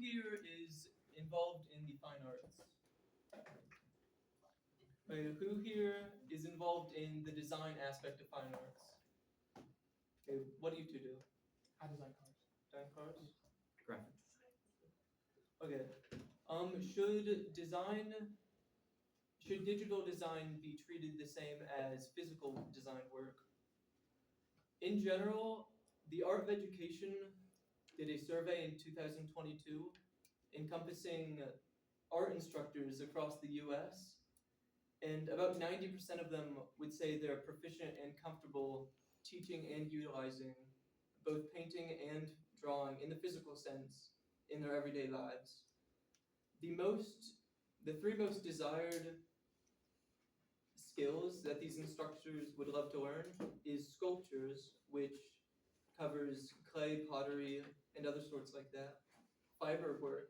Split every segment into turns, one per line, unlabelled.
here is involved in the fine arts? Who here is involved in the design aspect of fine arts? Okay, what do you two do?
I design cars.
Design cars?
Graphic.
Okay. Should digital design be treated the same as physical design work? In general, the Art of Education did a survey in 2022 encompassing art instructors across the US, and about 90% of them would say they're proficient and comfortable teaching and utilizing both painting and drawing in the physical sense in their everyday lives. The three most desired skills that these instructors would love to learn is sculptures, which covers clay, pottery, and other sorts like that. Fiber work,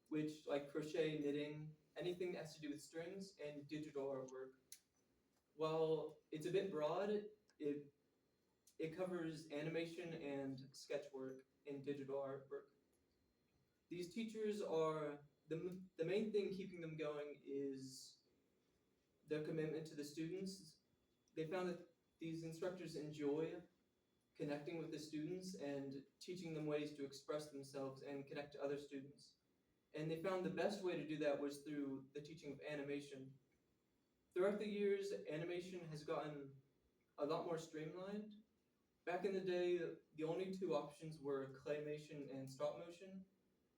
which like crochet, knitting, anything that has to do with strings, and digital artwork. While it's a bit broad, it covers animation and sketch work in digital artwork. These teachers are the main thing keeping them going is their commitment to the students. They found that these instructors enjoy connecting with the students and teaching them ways to express themselves and connect to other students. And they found the best way to do that was through the teaching of animation. Throughout the years, animation has gotten a lot more streamlined. Back in the day, the only two options were claymation and stop motion,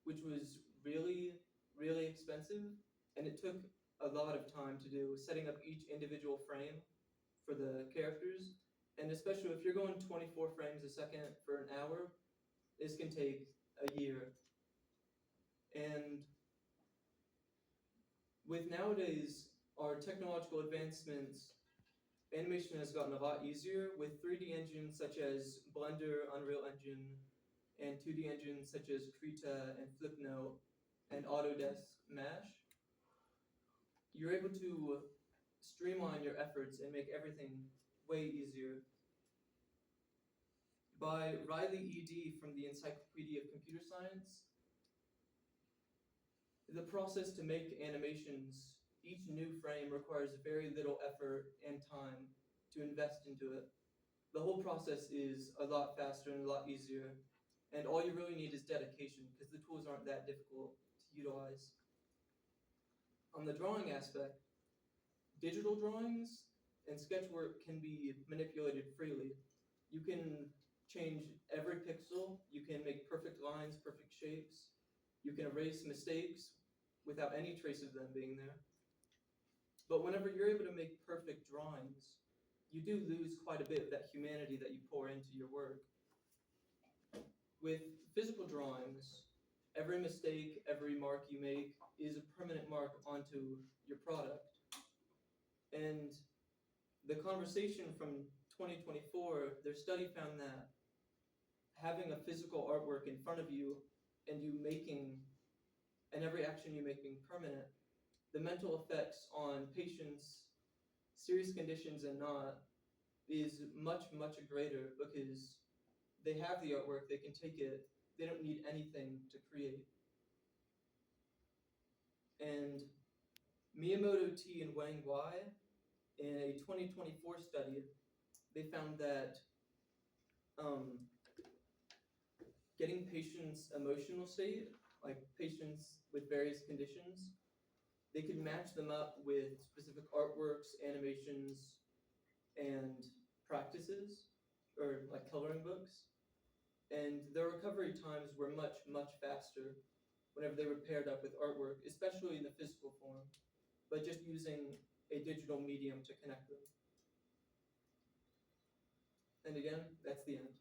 which was really, really expensive, and it took a lot of time to do, setting up each individual frame for the characters. And especially if you're going 24 frames a second for an hour, this can take a year. And with nowadays, our technological advancements, animation has gotten a lot easier with 3D engines such as Blender, Unreal Engine, and 2D engines such as Krita and Flipnote and Autodesk Mesh. You're able to streamline your efforts and make everything way easier. By Riley E.D. from the Encyclopedia of Computer Science, the process to make animations, each new frame requires very little effort and time to invest into it. The whole process is a lot faster and a lot easier, and all you really need is dedication because the tools aren't that difficult to utilize. On the drawing aspect, digital drawings and sketch work can be manipulated freely. You can change every pixel, you can make perfect lines, perfect shapes, you can erase mistakes without any trace of them being there. But whenever you're able to make perfect drawings, you do lose quite a bit of that humanity that you pour into your work. With physical drawings, every mistake, every mark you make is a permanent mark onto your product. And the conversation from 2024, their study found that having a physical artwork in front of you and and every action you make being permanent, the mental effects on patients, serious conditions and not, is much, much greater because they have the artwork, they can take it, they don't need anything to create. And Miyamoto T and Wang Y, in a 2024 study, they found that getting patients' emotional state, like patients with various conditions, they could match them up with specific artworks, animations, and practices, or like coloring books. And their recovery times were much, much faster whenever they were paired up with artwork, especially in the physical form, but just using a digital medium to connect them. And again, that's the end.